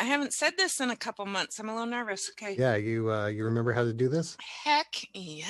I haven't said this in a couple months. I'm a little nervous. Okay. Yeah, you remember how to do this? Heck yeah.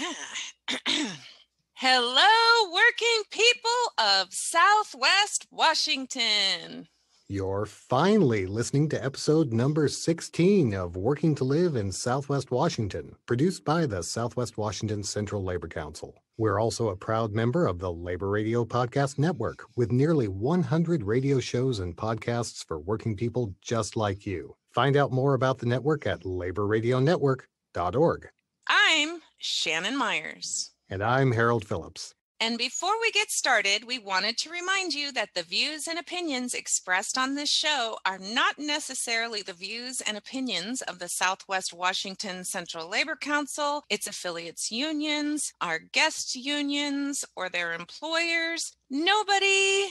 Hello, working people of Southwest Washington. You're finally listening to episode number 16 of Working to Live in Southwest Washington, produced by the Southwest Washington Central Labor Council. We're also a proud member of the Labor Radio Podcast Network, with nearly 100 radio shows and podcasts for working people just like you. Find out more about the network at laborradionetwork.org. I'm Shannon Myers. And I'm Harold Phillips. And before we get started, we wanted to remind you that the views and opinions expressed on this show are not necessarily the views and opinions of the Southwest Washington Central Labor Council, its affiliates unions, our guest unions, or their employers. Nobody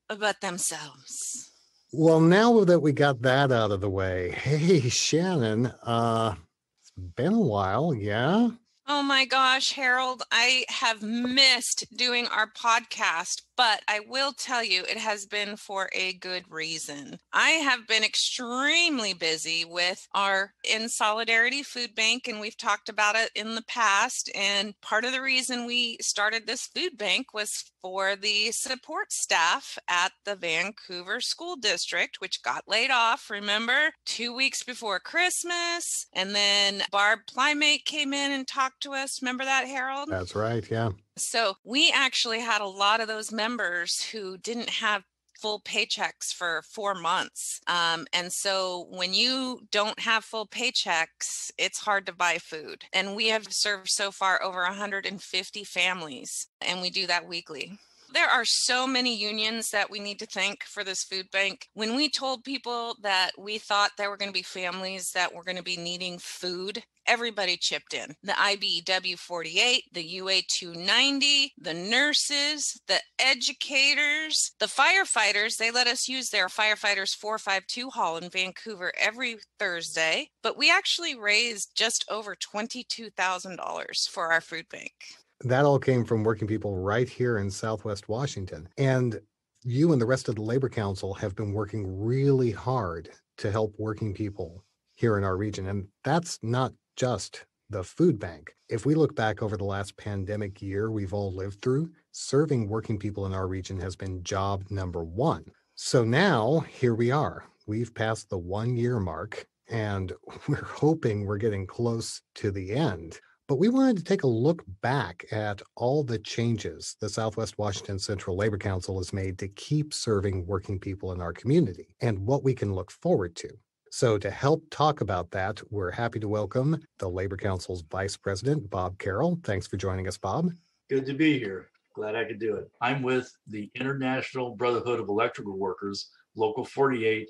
but themselves. Well, now that we got that out of the way, hey, Shannon, it's been a while, yeah? Oh my gosh, Harold, I have missed doing our podcast, but I will tell you it has been for a good reason. I have been extremely busy with our In Solidarity Food Bank, and we've talked about it in the past. And part of the reason we started this food bank was for the support staff at the Vancouver School District, which got laid off, remember, 2 weeks before Christmas. And then Barb Plymate came in and talked to us. Remember that, Harold? That's right, yeah. So we actually had a lot of those members who didn't have full paychecks for 4 months. And so when you don't have full paychecks, it's hard to buy food. And we have served so far over 150 families, and we do that weekly. There are so many unions that we need to thank for this food bank. When we told people that we thought there were going to be families that were going to be needing food, everybody chipped in. The IBEW 48, the UA 290, the nurses, the educators, the firefighters. They let us use their Firefighters 452 hall in Vancouver every Thursday. But we actually raised just over $22,000 for our food bank. That all came from working people right here in Southwest Washington. And you and the rest of the Labor Council have been working really hard to help working people here in our region. And that's not just the food bank. If we look back over the last pandemic year we've all lived through, serving working people in our region has been job number one. So now here we are. We've passed the 1 year mark, and we're hoping we're getting close to the end. But we wanted to take a look back at all the changes the Southwest Washington Central Labor Council has made to keep serving working people in our community and what we can look forward to. So to help talk about that, we're happy to welcome the Labor Council's Vice President, Bob Carroll. Thanks for joining us, Bob. Good to be here. Glad I could do it. I'm with the International Brotherhood of Electrical Workers, Local 48.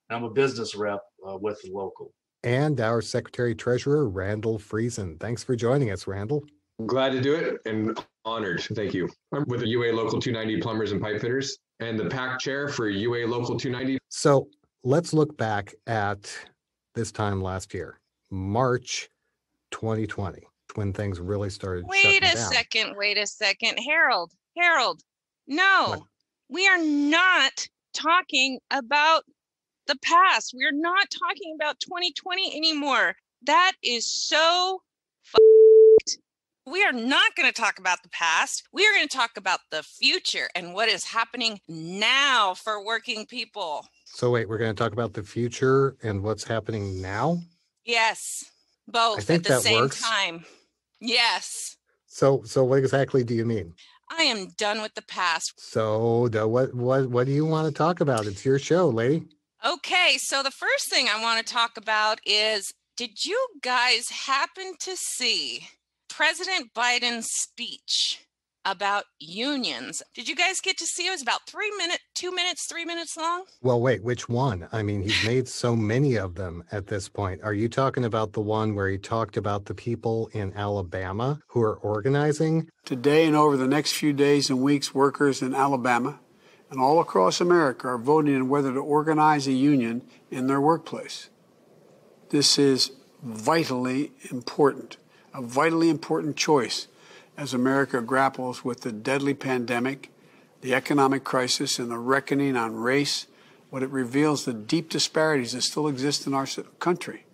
I'm a business rep with the local. And our Secretary-Treasurer, Randall Friesen. Thanks for joining us, Randall. Glad to do it and honored. Thank you. I'm with the UA Local 290 Plumbers and Pipe Fitters and the PAC Chair for UA Local 290. So let's look back at this time last year, March 2020, when things really started shutting down. Wait a second. Harold, no, What? we are not talking about the past. We're not talking about 2020 anymore. That is so f***ed. We are not going to talk about the past. We are going to talk about the future and what is happening now for working people. So wait, we're going to talk about the future and what's happening now? Yes, both at the same time. Yes. So what exactly do you mean? I am done with the past. So what do you want to talk about? It's your show, lady. Okay, so the first thing I want to talk about is, did you guys happen to see President Biden's speech about unions? Did you guys get to see it? It was about 3 minutes long. Well, wait, which one? I mean, he's made so many of them at this point. Are you talking about the one where he talked about the people in Alabama who are organizing? Today and over the next few days and weeks, workers in Alabama and all across America are voting on whether to organize a union in their workplace. This is vitally important, a vitally important choice as America grapples with the deadly pandemic, the economic crisis, and the reckoning on race, What it reveals the deep disparities that still exist in our country.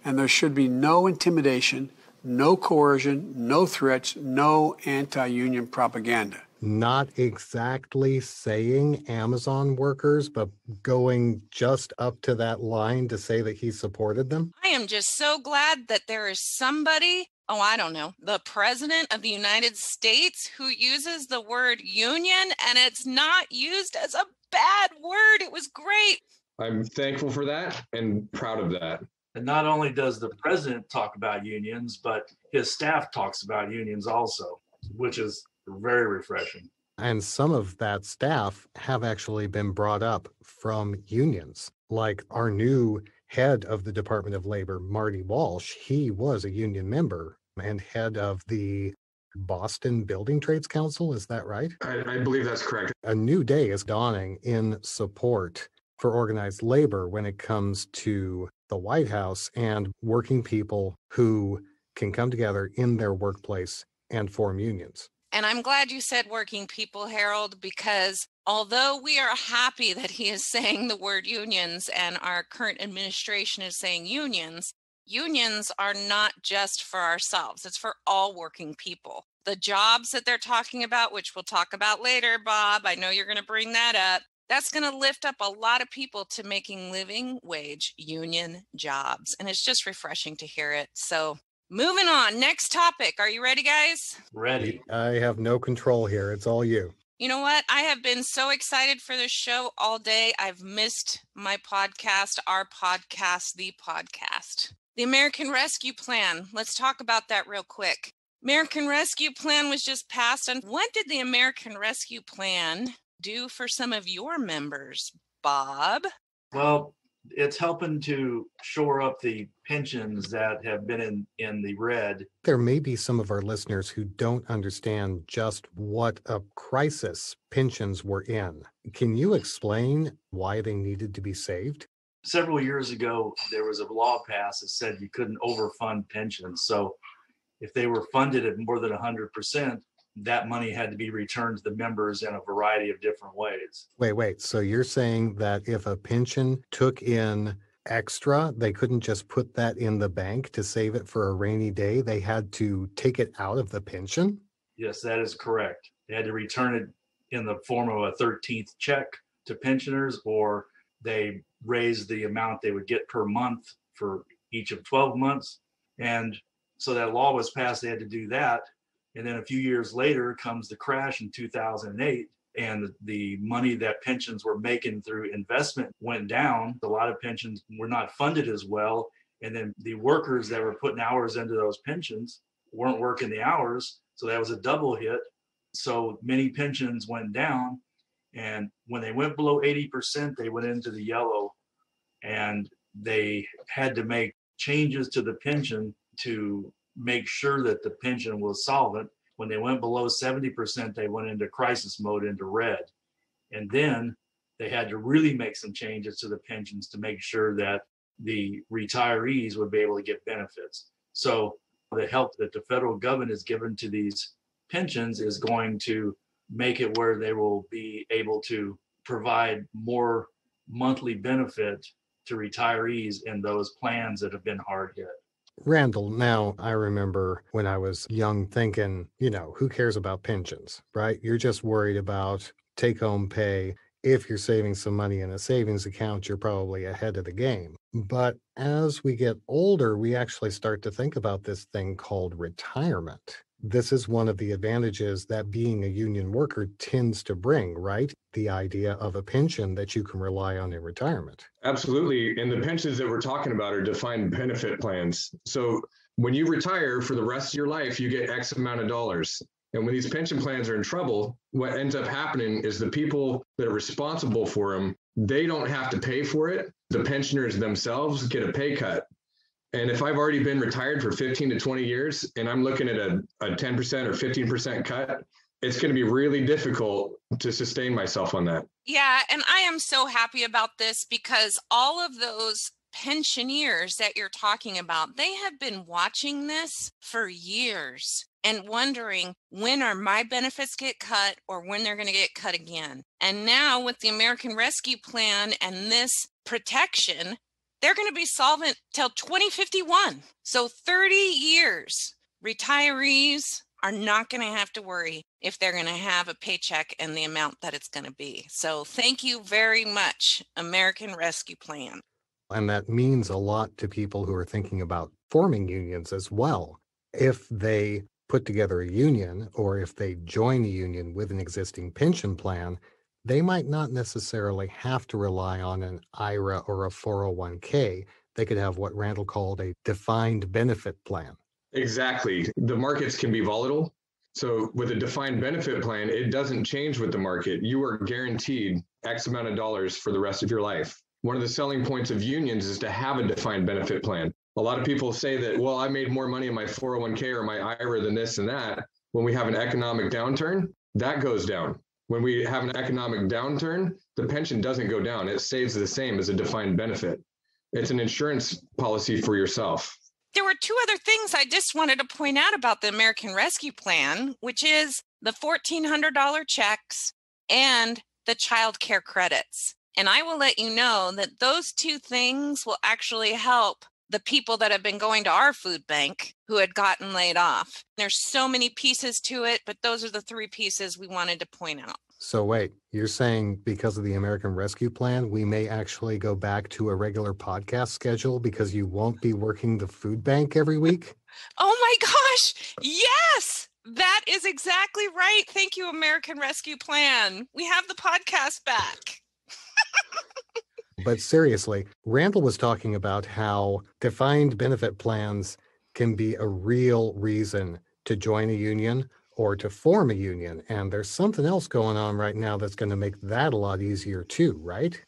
And there should be no intimidation, no coercion, no threats, no anti-union propaganda. Not exactly saying Amazon workers, but going just up to that line to say that he supported them. I am just so glad that there is somebody, I don't know, the President of the United States who uses the word union, and it's not used as a bad word. It was great. I'm thankful for that and proud of that. And not only does the president talk about unions, but his staff talks about unions also, which is very refreshing. And some of that staff have actually been brought up from unions, like our new head of the Department of Labor, Marty Walsh. He was a union member and head of the Boston Building Trades Council. Is that right? I believe that's correct. A new day is dawning in support for organized labor when it comes to the White House and working people who can come together in their workplace and form unions. And I'm glad you said working people, Harold, because although we are happy that he is saying the word unions and our current administration is saying unions, unions are not just for ourselves. It's for all working people. The jobs that they're talking about, which we'll talk about later, Bob, I know you're going to bring that up. That's going to lift up a lot of people to making living wage union jobs. And it's just refreshing to hear it. So moving on, next topic. Are you ready, guys? Ready. I have no control here. It's all you. You know what? I have been so excited for this show all day. I've missed my podcast, our podcast, the podcast. The American Rescue Plan. Let's talk about that real quick. American Rescue Plan was just passed. And what did the American Rescue Plan do for some of your members, Bob? Well, it's helping to shore up the pensions that have been in the red. There may be some of our listeners who don't understand just what a crisis pensions were in. Can you explain why they needed to be saved? Several years ago, there was a law passed that said you couldn't overfund pensions. So if they were funded at more than 100%, that money had to be returned to the members in a variety of different ways. Wait. So you're saying that if a pension took in extra, they couldn't just put that in the bank to save it for a rainy day? They had to take it out of the pension? Yes, that is correct. They had to return it in the form of a 13th check to pensioners, or they raised the amount they would get per month for each of 12 months. And so that law was passed, they had to do that. And then a few years later comes the crash in 2008, and the money that pensions were making through investment went down. A lot of pensions were not funded as well. And then the workers that were putting hours into those pensions weren't working the hours. So that was a double hit. So many pensions went down. And when they went below 80%, they went into the yellow, and they had to make changes to the pension to make sure that the pension was solvent. When they went below 70%, they went into crisis mode, into red. And then they had to really make some changes to the pensions to make sure that the retirees would be able to get benefits. So the help that the federal government has given to these pensions is going to make it where they will be able to provide more monthly benefit to retirees in those plans that have been hard hit. Randall, now I remember when I was young thinking, who cares about pensions, right? You're just worried about take-home pay. If you're saving some money in a savings account, you're probably ahead of the game. But as we get older, we actually start to think about this thing called retirement. This is one of the advantages that being a union worker tends to bring, right? The idea of a pension that you can rely on in retirement. Absolutely. And the pensions that we're talking about are defined benefit plans. So when you retire for the rest of your life, you get X amount of dollars. And when these pension plans are in trouble, what ends up happening is the people that are responsible for them, they don't have to pay for it. The pensioners themselves get a pay cut. And if I've already been retired for 15 to 20 years and I'm looking at a 10% or 15% cut, it's going to be really difficult to sustain myself on that. Yeah, and I am so happy about this because all of those pensioners that you're talking about, they have been watching this for years. and wondering when are my benefits get cut or when they're going to get cut again. And now with the American Rescue Plan and this protection, they're going to be solvent till 2051. So 30 years, retirees are not going to have to worry if they're going to have a paycheck and the amount that it's going to be. So thank you very much, American Rescue Plan. And that means a lot to people who are thinking about forming unions as well. If they put together a union or if they join a union with an existing pension plan, they might not necessarily have to rely on an IRA or a 401k. They could have what Randall called a defined benefit plan. Exactly. The markets can be volatile. So with a defined benefit plan, it doesn't change with the market. You are guaranteed X amount of dollars for the rest of your life. One of the selling points of unions is to have a defined benefit plan. A lot of people say that, well, I made more money in my 401k or my IRA than this and that. When we have an economic downturn, that goes down. When we have an economic downturn, the pension doesn't go down. It stays the same as a defined benefit. It's an insurance policy for yourself. There were two other things I just wanted to point out about the American Rescue Plan, which is the $1,400 checks and the child care credits. And I will let you know that those two things will actually help the people that have been going to our food bank who had gotten laid off. There's so many pieces to it, but those are the three pieces we wanted to point out. So wait, you're saying because of the American Rescue Plan, we may actually go back to a regular podcast schedule because you won't be working the food bank every week? Oh my gosh, yes! That is exactly right. Thank you, American Rescue Plan. We have the podcast back. But seriously, Randall was talking about how defined benefit plans can be a real reason to join a union or to form a union. And there's something else going on right now that's going to make that a lot easier too, right?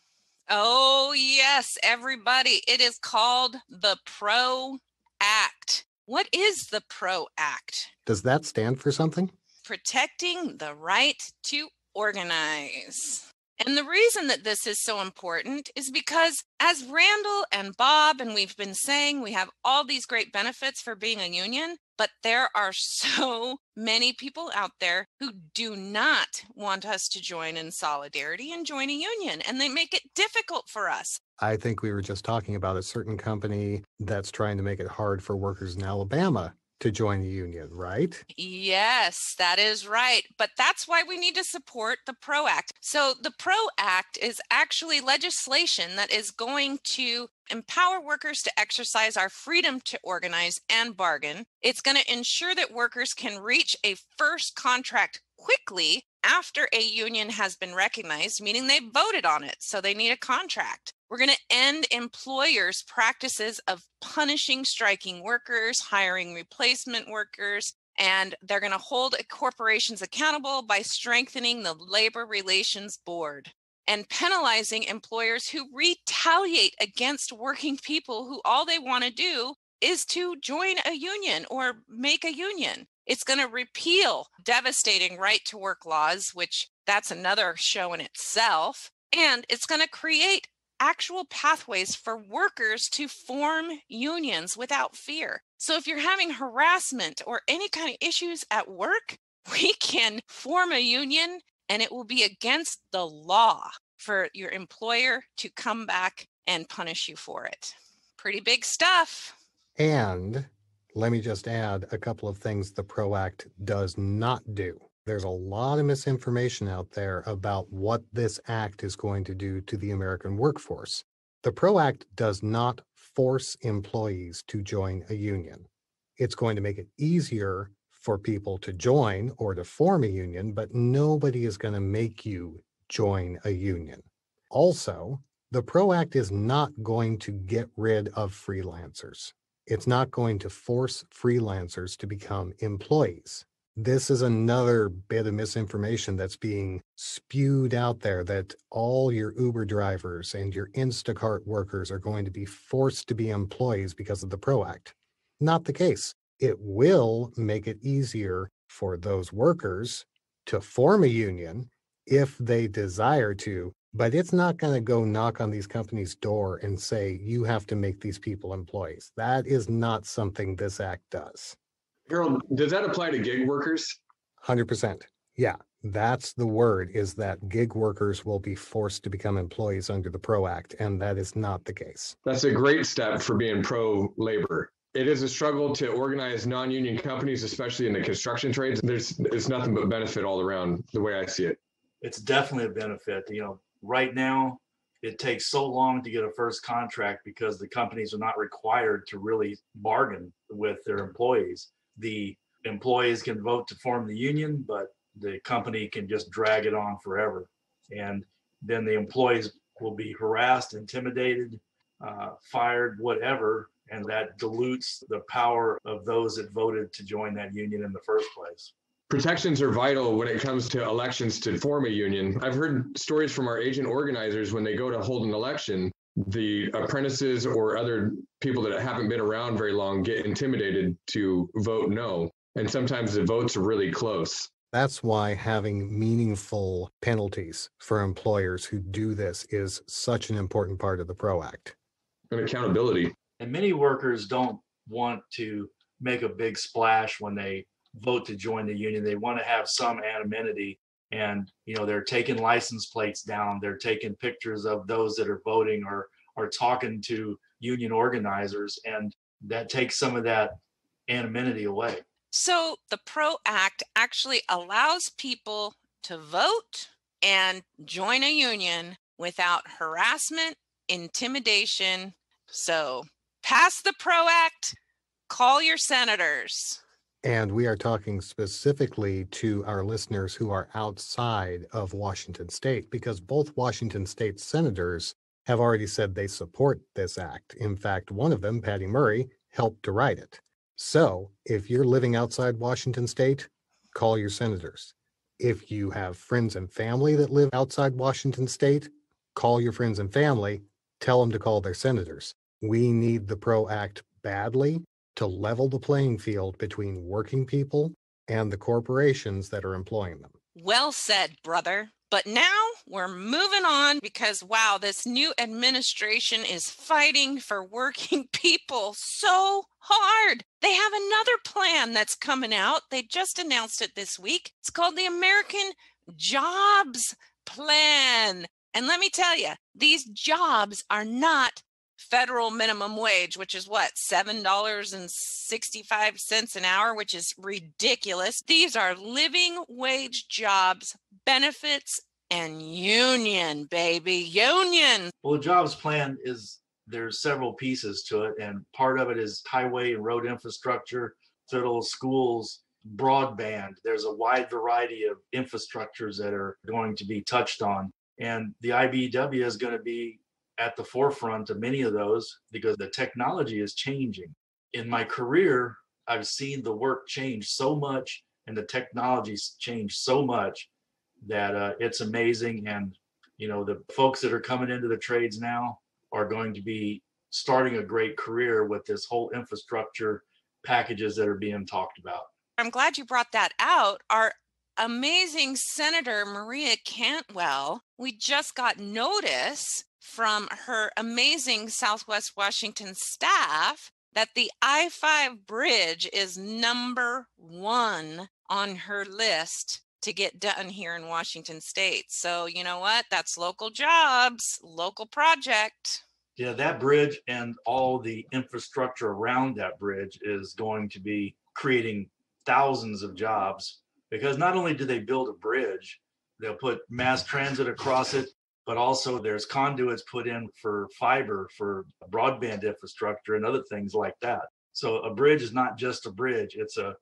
Oh, yes, everybody. It is called the PRO Act. What is the PRO Act? Does that stand for something? Protecting the right to organize. And the reason that this is so important is because as Randall and Bob, and we've been saying, we have all these great benefits for being a union, but there are so many people out there who do not want us to join in solidarity and join a union, and they make it difficult for us. I think we were just talking about a certain company that's trying to make it hard for workers in Alabama to join the union, right? Yes, that is right. But that's why we need to support the PRO Act. So the PRO Act is actually legislation that is going to empower workers to exercise our freedom to organize and bargain. It's going to ensure that workers can reach a first contract quickly after a union has been recognized, meaning they voted on it, so they need a contract. We're going to end employers' practices of punishing striking workers, hiring replacement workers, and they're going to hold corporations accountable by strengthening the Labor Relations Board and penalizing employers who retaliate against working people who all they want to do is to join a union or make a union. It's going to repeal devastating right-to-work laws, which that's another show in itself, and it's going to create actual pathways for workers to form unions without fear. So if you're having harassment or any kind of issues at work, we can form a union and it will be against the law for your employer to come back and punish you for it. Pretty big stuff. And let me just add a couple of things the PRO Act does not do. There's a lot of misinformation out there about what this act is going to do to the American workforce. The PRO Act does not force employees to join a union. It's going to make it easier for people to join or to form a union, but nobody is going to make you join a union. Also, the PRO Act is not going to get rid of freelancers. It's not going to force freelancers to become employees. This is another bit of misinformation that's being spewed out there that all your Uber drivers and your Instacart workers are going to be forced to be employees because of the PRO Act. Not the case. It will make it easier for those workers to form a union if they desire to, but it's not going to go knock on these companies' door and say, you have to make these people employees. That is not something this act does. Harold, does that apply to gig workers? 100%. Yeah, that's the word, is that gig workers will be forced to become employees under the PRO Act, and that is not the case. That's a great step for being pro-labor. It is a struggle to organize non-union companies, especially in the construction trades. It's nothing but benefit all around, the way I see it. It's definitely a benefit. Right now, it takes so long to get a first contract because the companies are not required to really bargain with their employees. The employees can vote to form the union, but the company can just drag it on forever. And then the employees will be harassed, intimidated, fired, whatever. And that dilutes the power of those that voted to join that union in the first place. Protections are vital when it comes to elections to form a union. I've heard stories from our agent organizers when they go to hold an election, the apprentices or other people that haven't been around very long get intimidated to vote no. And sometimes the votes are really close. That's why having meaningful penalties for employers who do this is such an important part of the PRO Act. And accountability. And many workers don't want to make a big splash when they vote to join the union. They want to have some anonymity, and they're taking license plates down. They're taking pictures of those that are voting or are talking to union organizers, and that takes some of that anonymity away. So the PRO Act actually allows people to vote and join a union without harassment, intimidation. So pass the PRO Act, call your senators. And we are talking specifically to our listeners who are outside of Washington State, because both Washington State senators have already said they support this act. In fact, one of them, Patty Murray, helped to write it. So if you're living outside Washington State, call your senators. If you have friends and family that live outside Washington State, call your friends and family, tell them to call their senators. We need the PRO Act badly to level the playing field between working people and the corporations that are employing them. Well said, brother. But now we're moving on because, wow, this new administration is fighting for working people so hard. They have another plan that's coming out. They just announced it this week. It's called the American Jobs Plan. And let me tell you, these jobs are not federal minimum wage, which is what, $7.65 an hour, which is ridiculous. These are living wage jobs, benefits, and union, baby, union. Well, the jobs plan there's several pieces to it, and part of it is highway and road infrastructure, little schools, broadband. There's a wide variety of infrastructures that are going to be touched on, and the IBEW is going to be at the forefront of many of those because the technology is changing. In my career, I've seen the work change so much and the technology's changed so much that it's amazing. And, the folks that are coming into the trades now are going to be starting a great career with this whole infrastructure packages that are being talked about. I'm glad you brought that out. Our amazing Senator Maria Cantwell, we just got notice from her amazing Southwest Washington staff that the I-5 bridge is number 1 on her list to get done here in Washington State. So you know what? That's local jobs, local project. Yeah, that bridge and all the infrastructure around that bridge is going to be creating thousands of jobs, because not only do they build a bridge, they'll put mass transit across it, but also there's conduits put in for fiber, for broadband infrastructure and other things like that. So a bridge is not just a bridge, it's a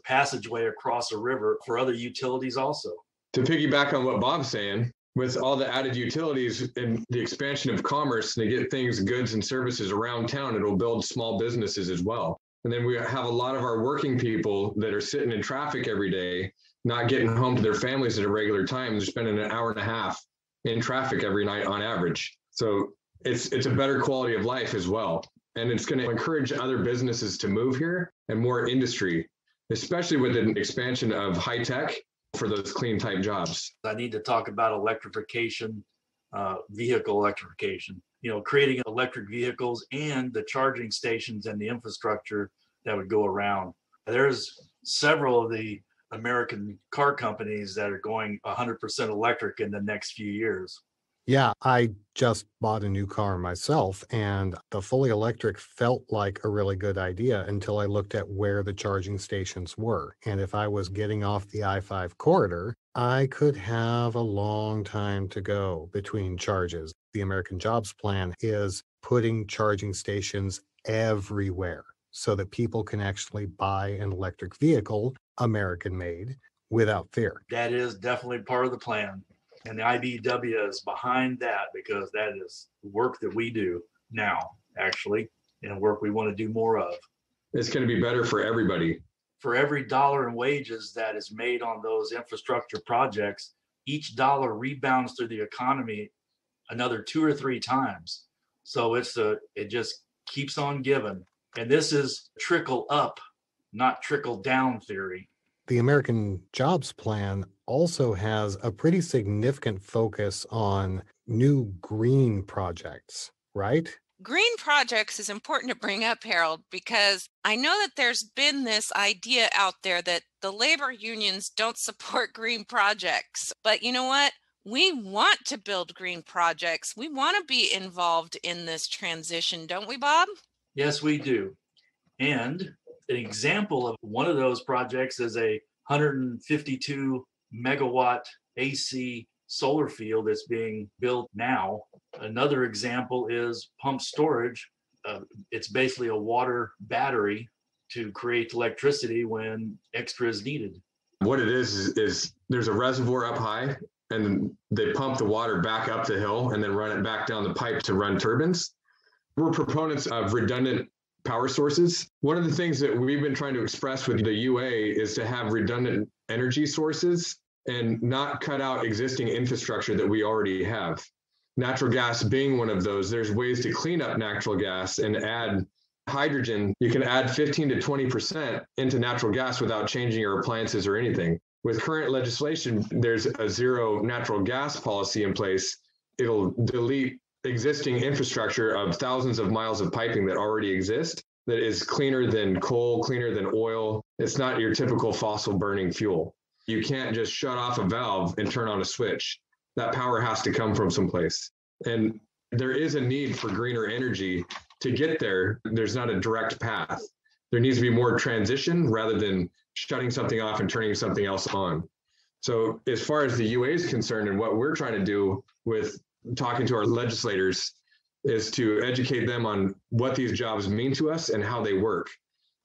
passageway across a river for other utilities also. To piggyback on what Bob's saying, with all the added utilities and the expansion of commerce, to get things, goods and services around town, it'll build small businesses as well. And then we have a lot of our working people that are sitting in traffic every day, not getting home to their families at a regular time. They're spending an hour and a half in traffic every night on average. So it's a better quality of life as well. And it's going to encourage other businesses to move here and more industry, especially with an expansion of high tech for those clean type jobs. I need to talk about electrification, vehicle electrification, creating electric vehicles and the charging stations and the infrastructure that would go around. There's several of the American car companies that are going 100% electric in the next few years. Yeah, I just bought a new car myself, and the fully electric felt like a really good idea until I looked at where the charging stations were. And if I was getting off the I-5 corridor, I could have a long time to go between charges. The American Jobs Plan is putting charging stations everywhere so that people can actually buy an electric vehicle, American made, without fear. That is definitely part of the plan. And the IBEW is behind that because that is work that we do now, actually, and work we want to do more of. It's going to be better for everybody. For every dollar in wages that is made on those infrastructure projects, each dollar rebounds through the economy another 2 or 3 times. So it just keeps on giving. And this is trickle up, not trickle down theory. The American Jobs Plan also has a pretty significant focus on new green projects, right? Green projects is important to bring up, Harold, because I know that there's been this idea out there that the labor unions don't support green projects. But you know what? We want to build green projects. We want to be involved in this transition, don't we, Bob? Yes, we do. And an example of one of those projects is a 152 megawatt AC solar field that's being built now. Another example is pump storage. It's basically a water battery to create electricity when extra is needed. What it is there's a reservoir up high, and they pump the water back up the hill and then run it back down the pipe to run turbines. We're proponents of redundant power sources. One of the things that we've been trying to express with the UA is to have redundant energy sources and not cut out existing infrastructure that we already have. Natural gas being one of those, there's ways to clean up natural gas and add hydrogen. You can add 15 to 20% into natural gas without changing your appliances or anything. With current legislation, there's a zero natural gas policy in place. It'll delete existing infrastructure of thousands of miles of piping that already exist that is cleaner than coal, cleaner than oil. It's not your typical fossil burning fuel. You can't just shut off a valve and turn on a switch. That power has to come from someplace. And there is a need for greener energy. To get there, there's not a direct path. There needs to be more transition rather than shutting something off and turning something else on. So as far as the UA is concerned, and what we're trying to do with talking to our legislators is to educate them on what these jobs mean to us and how they work,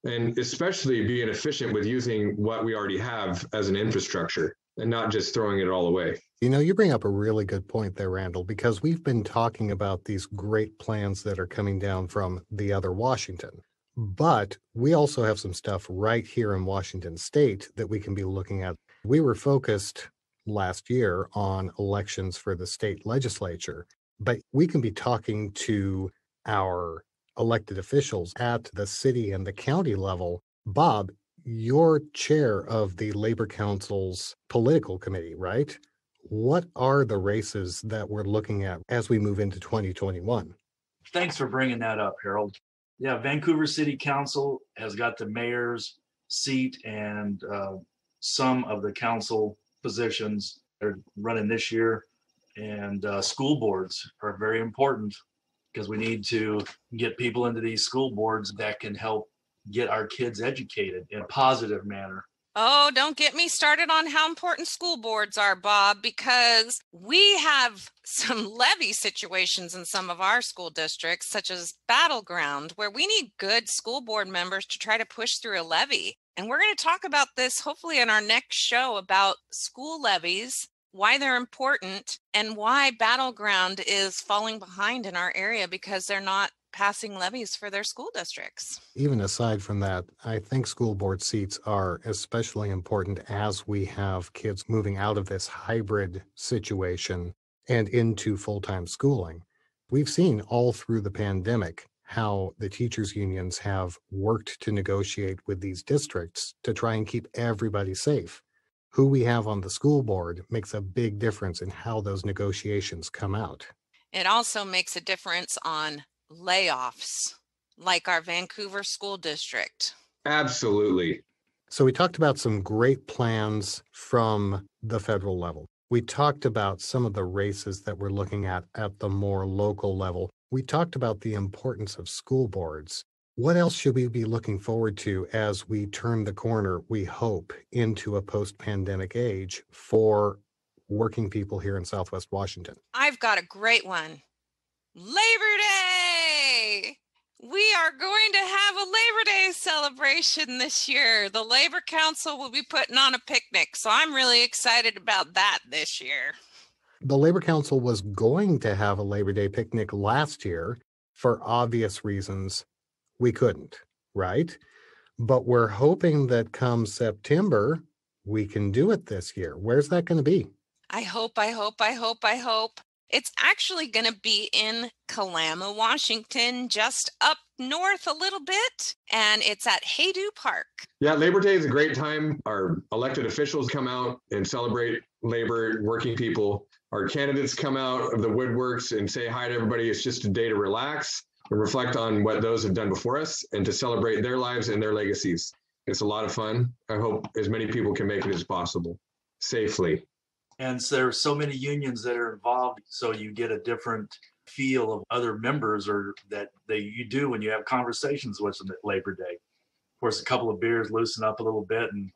and especially being efficient with using what we already have as an infrastructure and not just throwing it all away. You know, you bring up a really good point there, Randall, because we've been talking about these great plans that are coming down from the other Washington. But we also have some stuff right here in Washington State that we can be looking at. We were focused last year on elections for the state legislature, but we can be talking to our elected officials at the city and the county level. Bob, you're chair of the Labor Council's political committee, right? What are the races that we're looking at as we move into 2021? Thanks for bringing that up, Harold. Yeah, Vancouver City Council has got the mayor's seat and some of the council positions they're running this year. And school boards are very important because we need to get people into these school boards that can help get our kids educated in a positive manner. Oh, don't get me started on how important school boards are, Bob, because we have some levy situations in some of our school districts, such as Battleground, where we need good school board members to try to push through a levy. And we're going to talk about this hopefully in our next show about school levies, why they're important, and why Battleground is falling behind in our area because they're not passing levies for their school districts. Even aside from that, I think school board seats are especially important as we have kids moving out of this hybrid situation and into full-time schooling. We've seen all through the pandemic how the teachers' unions have worked to negotiate with these districts to try and keep everybody safe. Who we have on the school board makes a big difference in how those negotiations come out. It also makes a difference on layoffs, like our Vancouver school district. Absolutely. So we talked about some great plans from the federal level. We talked about some of the races that we're looking at the more local level. We talked about the importance of school boards. What else should we be looking forward to as we turn the corner, we hope, into a post-pandemic age for working people here in Southwest Washington? I've got a great one. Labor Day! We are going to have a Labor Day celebration this year. The Labor Council will be putting on a picnic, so I'm really excited about that this year. The Labor Council was going to have a Labor Day picnic last year. For obvious reasons, we couldn't, right? But we're hoping that come September, we can do it this year. Where's that going to be? I hope. It's actually going to be in Kalama, Washington, just up north a little bit, and it's at Haydu Park. Yeah, Labor Day is a great time. Our elected officials come out and celebrate labor, working people. Our candidates come out of the woodworks and say hi to everybody. It's just a day to relax and reflect on what those have done before us and to celebrate their lives and their legacies. It's a lot of fun. I hope as many people can make it as possible, safely. And so there are so many unions that are involved, so you get a different feel of other members or that you do when you have conversations with them at Labor Day. Of course, a couple of beers loosen up a little bit and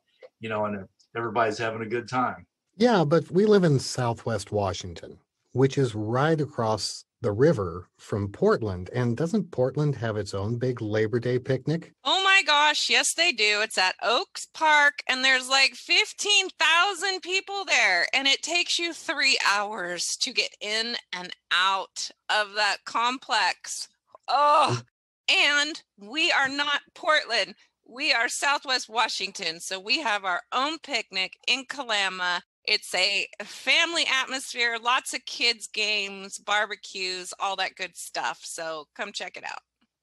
everybody's having a good time. Yeah, but we live in Southwest Washington, which is right across the river from Portland. And doesn't Portland have its own big Labor Day picnic? Oh my gosh, yes they do. It's at Oaks Park and there's like 15,000 people there and it takes you 3 hours to get in and out of that complex. Oh, and we are not Portland. We are Southwest Washington, so we have our own picnic in Kalama. It's a family atmosphere, lots of kids' games, barbecues, all that good stuff. So come check it out.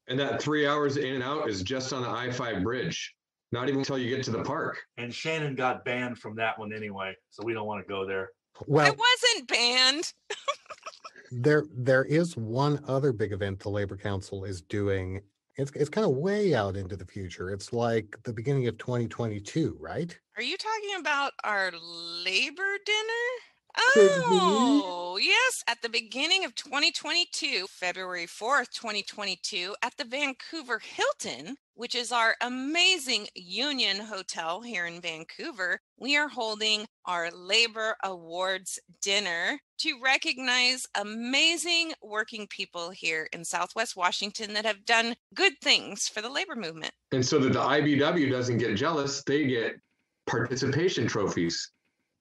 And that 3 hours in and out is just on the I-5 bridge, not even until you get to the park. And Shannon got banned from that one anyway, so we don't want to go there. Well, I wasn't banned. There is one other big event the Labor Council is doing. It's kind of way out into the future. It's like the beginning of 2022, right? Are you talking about our Labor dinner? Could be. Oh, yes. At the beginning of 2022, February 4th, 2022, at the Vancouver Hilton, which is our amazing union hotel here in Vancouver, we are holding our Labor Awards dinner to recognize amazing working people here in Southwest Washington that have done good things for the labor movement. And so that the IBW doesn't get jealous, they get participation trophies.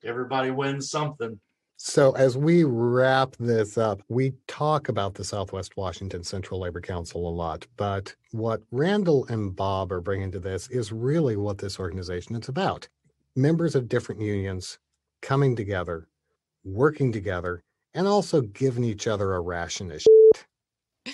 Everybody wins something. So as we wrap this up, we talk about the Southwest Washington Central Labor Council a lot, but what Randall and Bob are bringing to this is really what this organization is about. Members of different unions coming together, working together, and also giving each other a ration of shit.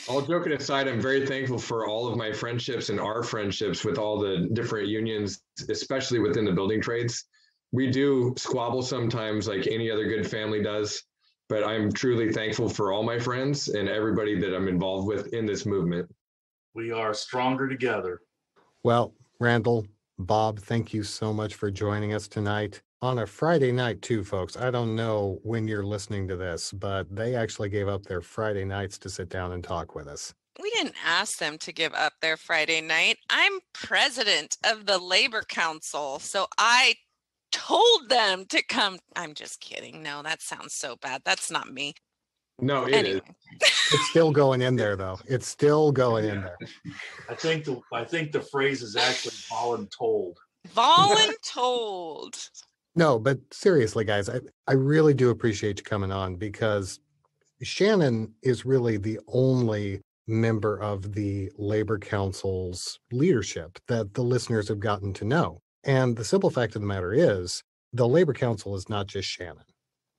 All joking aside, I'm very thankful for all of my friendships and our friendships with all the different unions, especially within the building trades. We do squabble sometimes like any other good family does, but I'm truly thankful for all my friends and everybody that I'm involved with in this movement. We are stronger together. Well, Randall, Bob, thank you so much for joining us tonight. On a Friday night too, folks. I don't know when you're listening to this, but they actually gave up their Friday nights to sit down and talk with us. We didn't ask them to give up their Friday night. I'm president of the Labor Council, so I told them to come. I'm just kidding. No, that sounds so bad. That's not me. No, it Anyway. is. It's still going in there, though. It's still going in there. I think the phrase is actually voluntold. Voluntold. No, but seriously, guys, I really do appreciate you coming on because Shannon is really the only member of the Labor Council's leadership that the listeners have gotten to know. And the simple fact of the matter is, the Labor Council is not just Shannon.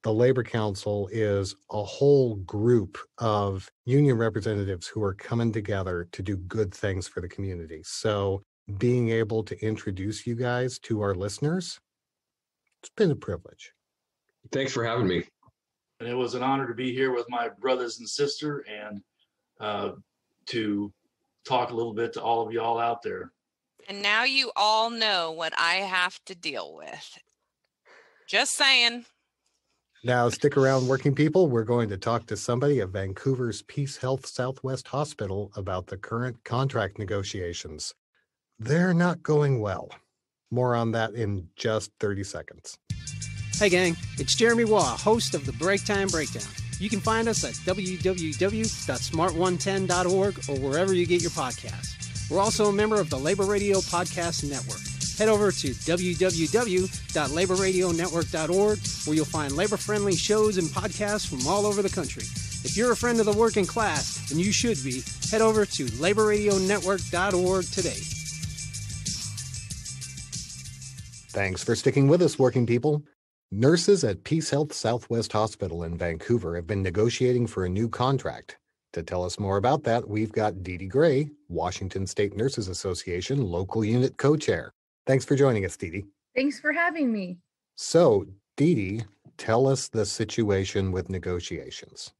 The Labor Council is a whole group of union representatives who are coming together to do good things for the community. So being able to introduce you guys to our listeners, it's been a privilege. Thanks for having me. And it was an honor to be here with my brothers and sister and to talk a little bit to all of y'all out there. And now you all know what I have to deal with. Just saying. Now, stick around, working people. We're going to talk to somebody at Vancouver's PeaceHealth Southwest Hospital about the current contract negotiations. They're not going well. More on that in just 30 seconds. Hey gang, it's Jeremy Waugh, host of the Break Time Breakdown. You can find us at www.smart110.org or wherever you get your podcasts. We're also a member of the Labor Radio Podcast Network. Head over to www.laborradionetwork.org where you'll find labor-friendly shows and podcasts from all over the country. If you're a friend of the working class, and you should be, head over to laborradionetwork.org today. Thanks for sticking with us, working people. Nurses at PeaceHealth Southwest Hospital in Vancouver have been negotiating for a new contract. To tell us more about that, we've got Dee Dee Gray, Washington State Nurses Association Local Unit Co-Chair. Thanks for joining us, Dee Dee. Thanks for having me. So, Dee Dee, tell us the situation with negotiations.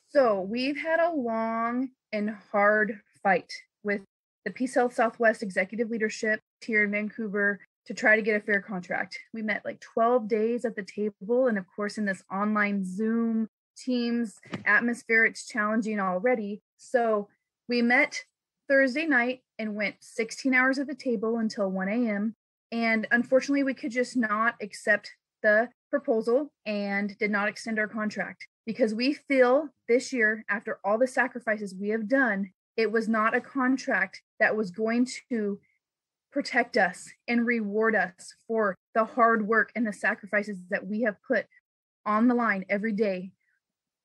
So we've had a long and hard fight with the PeaceHealth Southwest executive leadership here in Vancouver to try to get a fair contract. We met like 12 days at the table. And of course, in this online Zoom Teams atmosphere, it's challenging already. So we met Thursday night and went 16 hours at the table until 1 a.m. And unfortunately, we could just not accept the proposal and did not extend our contract because we feel this year, after all the sacrifices we have done, it was not a contract that was going to protect us and reward us for the hard work and the sacrifices that we have put on the line every day,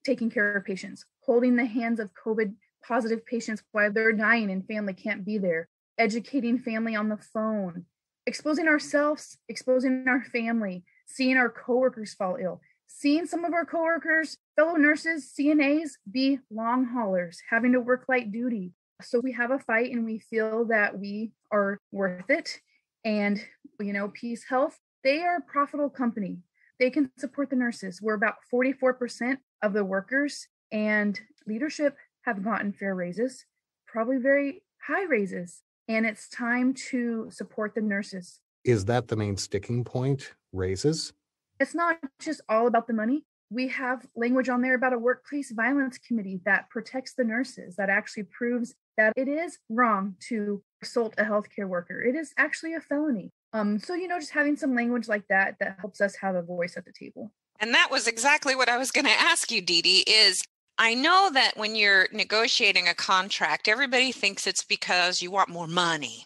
taking care of patients, holding the hands of COVID positive patients while they're dying and family can't be there, educating family on the phone, exposing ourselves, exposing our family, seeing our coworkers fall ill, seeing some of our coworkers, fellow nurses, CNAs be long haulers, having to work light duty. So we have a fight and we feel that we are worth it. And, PeaceHealth, they are a profitable company. They can support the nurses. We're about 44% of the workers, and leadership have gotten fair raises, probably very high raises. And it's time to support the nurses. Is that the main sticking point, raises? It's not just all about the money. We have language on there about a workplace violence committee that protects the nurses, that actually proves that it is wrong to assault a healthcare worker. It is actually a felony. So, just having some language like that helps us have a voice at the table. And that was exactly what I was going to ask you, Dee Dee, is I know that when you're negotiating a contract, everybody thinks it's because you want more money,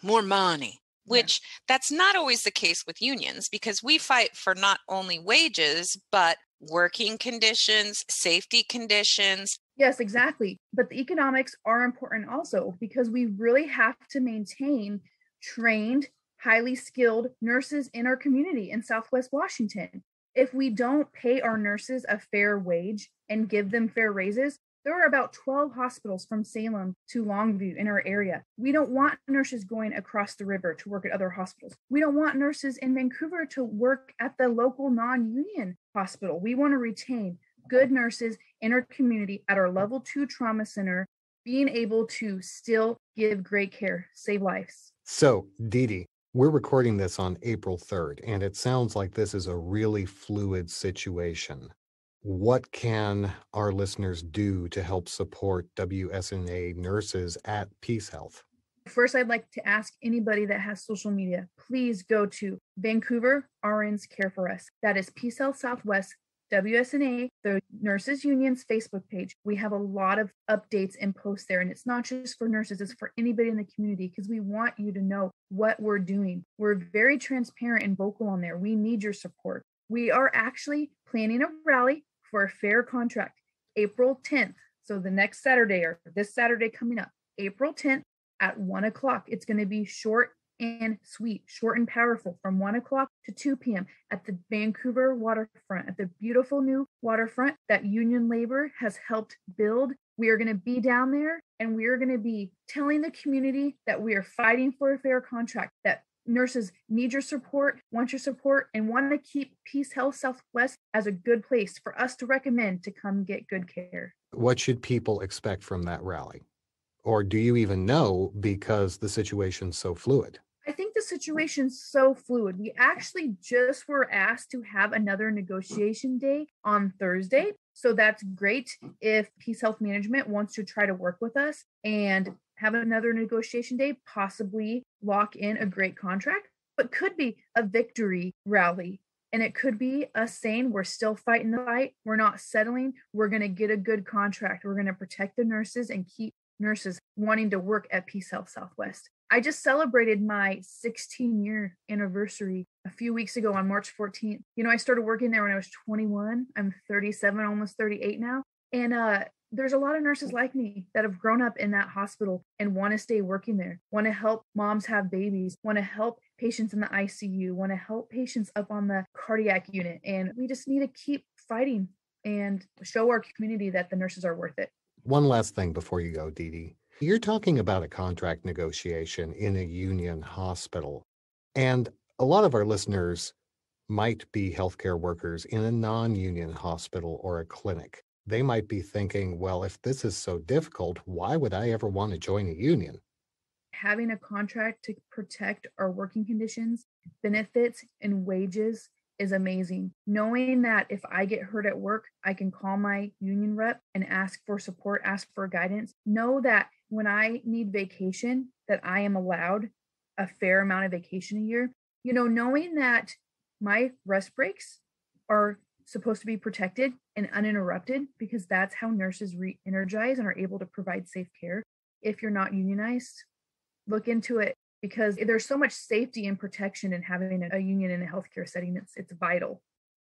which that's not always the case with unions, because we fight for not only wages, but working conditions, safety conditions. Yes, exactly. But the economics are important also because we really have to maintain trained, highly skilled nurses in our community in Southwest Washington. If we don't pay our nurses a fair wage and give them fair raises, there are about 12 hospitals from Salem to Longview in our area. We don't want nurses going across the river to work at other hospitals. We don't want nurses in Vancouver to work at the local non-union hospital. We want to retain good nurses in our community at our level 2 trauma center, being able to still give great care, save lives. So, Dee Dee, we're recording this on April 3rd, and it sounds like this is a really fluid situation. What can our listeners do to help support WSNA nurses at PeaceHealth? First, I'd like to ask anybody that has social media, please go to Vancouver RNs Care for Us. That is PeaceHealth Southwest, WSNA, the Nurses Union's Facebook page. We have a lot of updates and posts there, and it's not just for nurses, it's for anybody in the community because we want you to know what we're doing. We're very transparent and vocal on there. We need your support. We are actually planning a rally for a fair contract, April 10th. So the next Saturday or this Saturday coming up, April 10th at 1 o'clock. It's going to be short and sweet, short and powerful from 1 o'clock to 2 p.m. at the Vancouver waterfront, at the beautiful new waterfront that union labor has helped build. We are going to be down there and we are going to be telling the community that we are fighting for a fair contract, that nurses need your support, want your support, and want to keep PeaceHealth Southwest as a good place for us to recommend to come get good care. What should people expect from that rally? Or do you even know because the situation's so fluid? I think the situation so fluid. We actually just were asked to have another negotiation day on Thursday. So that's great if PeaceHealth Management wants to try to work with us and have another negotiation day, possibly lock in a great contract, but could be a victory rally. And it could be us saying we're still fighting the fight. We're not settling. We're going to get a good contract. We're going to protect the nurses and keep nurses wanting to work at PeaceHealth Southwest. I just celebrated my 16-year anniversary a few weeks ago on March 14th. You know, I started working there when I was 21. I'm 37, almost 38 now. And there's a lot of nurses like me that have grown up in that hospital and want to stay working there, want to help moms have babies, want to help patients in the ICU, want to help patients up on the cardiac unit. And we just need to keep fighting and show our community that the nurses are worth it. One last thing before you go, Dee Dee. You're talking about a contract negotiation in a union hospital. And a lot of our listeners might be healthcare workers in a non-union hospital or a clinic. They might be thinking, well, if this is so difficult, why would I ever want to join a union? Having a contract to protect our working conditions, benefits, and wages is amazing. Knowing that if I get hurt at work, I can call my union rep and ask for support, ask for guidance. Know that when I need vacation, that I am allowed a fair amount of vacation a year. You know, knowing that my rest breaks are supposed to be protected and uninterrupted, because that's how nurses re-energize and are able to provide safe care. If you're not unionized, look into it, because there's so much safety and protection in having a union in a healthcare setting. It's vital.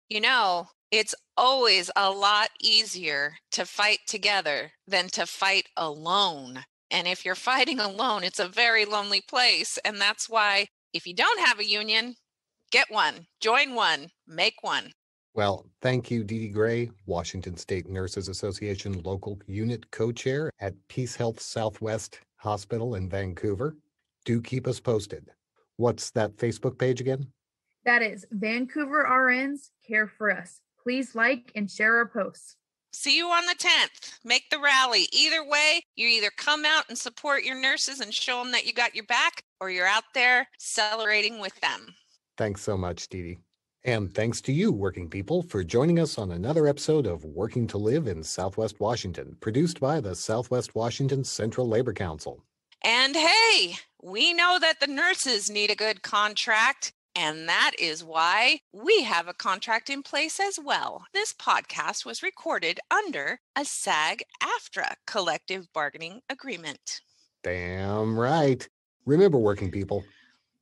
You know, it's always a lot easier to fight together than to fight alone. And if you're fighting alone, it's a very lonely place. And that's why if you don't have a union, get one, join one, make one. Well, thank you, Dee Dee Gray, Washington State Nurses Association Local Unit Co-Chair at PeaceHealth Southwest Hospital in Vancouver. Do keep us posted. What's that Facebook page again? That is Vancouver RNs Care for Us. Please like and share our posts. See you on the 10th. Make the rally. Either way, you either come out and support your nurses and show them that you got your back, or you're out there celebrating with them. Thanks so much, Dee Dee. And thanks to you, working people, for joining us on another episode of Working to Live in Southwest Washington, produced by the Southwest Washington Central Labor Council. And hey, we know that the nurses need a good contract, and that is why we have a contract in place as well. This podcast was recorded under a SAG-AFTRA collective bargaining agreement. Damn right. Remember, working people,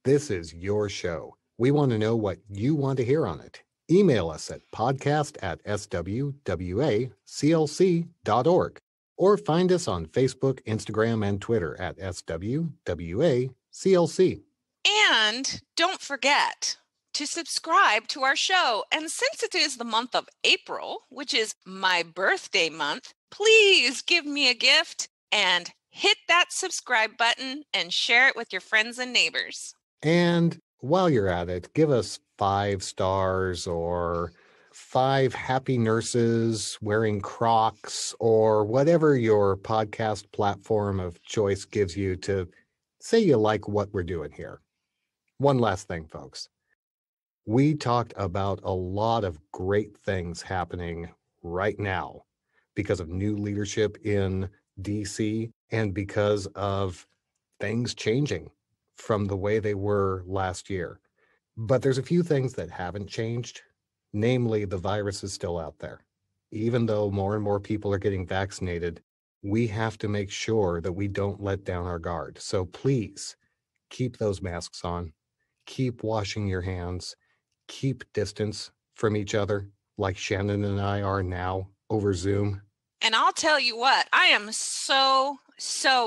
this is your show. We want to know what you want to hear on it. Email us at podcast@swwaclc.org or find us on Facebook, Instagram, and Twitter at SWWACLC. And don't forget to subscribe to our show. And since it is the month of April, which is my birthday month, please give me a gift and hit that subscribe button and share it with your friends and neighbors. And while you're at it, give us 5 stars or 5 happy nurses wearing Crocs or whatever your podcast platform of choice gives you to say you like what we're doing here. One last thing, folks. We talked about a lot of great things happening right now because of new leadership in DC and because of things changing from the way they were last year. But there's a few things that haven't changed. Namely, the virus is still out there. Even though more and more people are getting vaccinated, we have to make sure that we don't let down our guard. So please keep those masks on, keep washing your hands, keep distance from each other like Shannon and I are now over Zoom. And I'll tell you what, I am so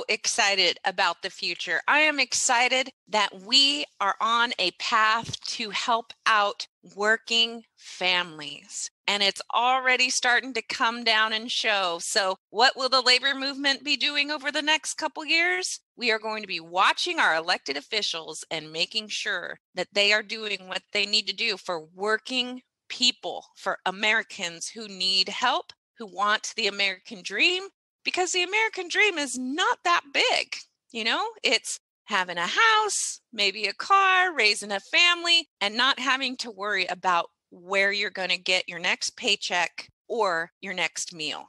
excited about the future. I am excited that we are on a path to help out working families. And it's already starting to come down and show. So what will the labor movement be doing over the next couple years? We are going to be watching our elected officials and making sure that they are doing what they need to do for working people, for Americans who need help, who want the American dream, because the American dream is not that big. You know, it's having a house, maybe a car, raising a family, and not having to worry about where you're going to get your next paycheck or your next meal.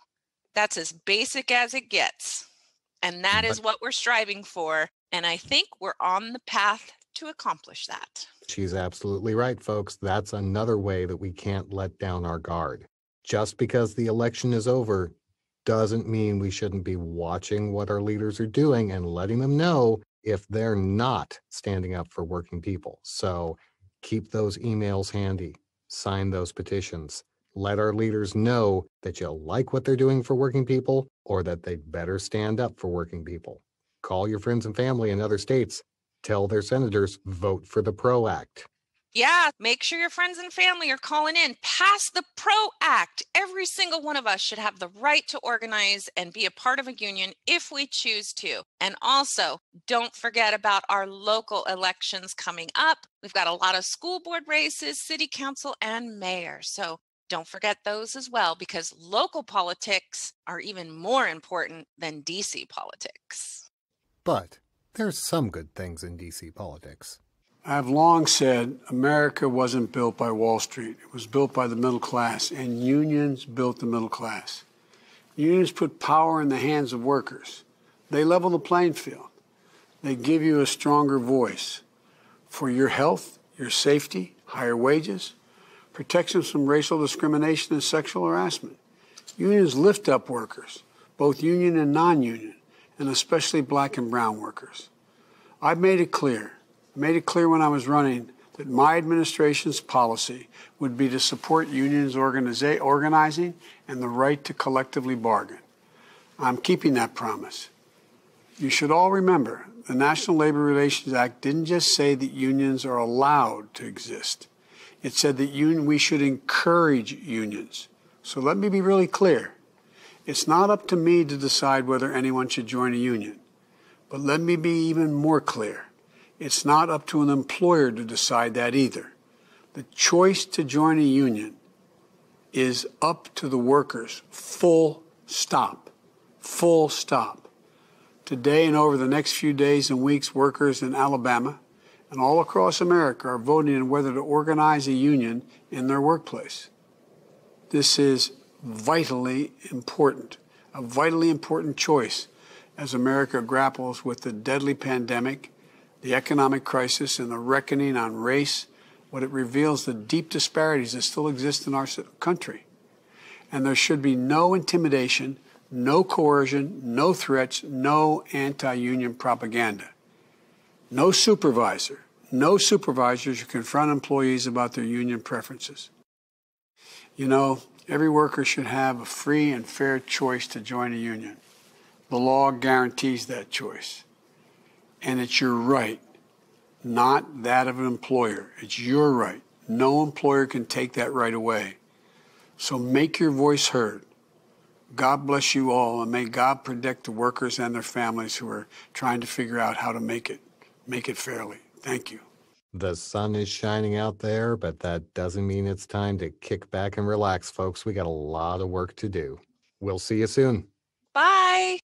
That's as basic as it gets. And that is what we're striving for. And I think we're on the path to accomplish that. She's absolutely right, folks. That's another way that we can't let down our guard. Just because the election is over doesn't mean we shouldn't be watching what our leaders are doing and letting them know if they're not standing up for working people. So keep those emails handy, sign those petitions, let our leaders know that you like what they're doing for working people or that they'd better stand up for working people. Call your friends and family in other states. Tell their senators, vote for the PRO Act. Yeah, make sure your friends and family are calling in. Pass the PRO Act. Every single one of us should have the right to organize and be a part of a union if we choose to. And also, don't forget about our local elections coming up. We've got a lot of school board races, city council, and mayor. So don't forget those as well, because local politics are even more important than DC politics. But there's some good things in DC politics. I've long said America wasn't built by Wall Street. It was built by the middle class, and unions built the middle class. Unions put power in the hands of workers. They level the playing field. They give you a stronger voice for your health, your safety, higher wages, protections from racial discrimination and sexual harassment. Unions lift up workers, both union and non-union, and especially black and brown workers. I've made it clear when I was running that my administration's policy would be to support unions organizing and the right to collectively bargain. I'm keeping that promise. You should all remember the National Labor Relations Act didn't just say that unions are allowed to exist. It said that we should encourage unions. So let me be really clear. It's not up to me to decide whether anyone should join a union. But let me be even more clear. It's not up to an employer to decide that either. The choice to join a union is up to the workers. Full stop. Full stop. Today and over the next few days and weeks, workers in Alabama and all across America are voting on whether to organize a union in their workplace. This is vitally important, a vitally important choice as America grapples with the deadly pandemic, the economic crisis, and the reckoning on race. What it reveals the deep disparities that still exist in our country. And there should be no intimidation, no coercion, no threats, no anti-union propaganda. No supervisors should confront employees about their union preferences. You know, every worker should have a free and fair choice to join a union. The law guarantees that choice. And it's your right, not that of an employer. It's your right. No employer can take that right away. So make your voice heard. God bless you all, and may God protect the workers and their families who are trying to figure out how to make it fairly. Thank you. The sun is shining out there, but that doesn't mean it's time to kick back and relax, folks. We got a lot of work to do. We'll see you soon. Bye.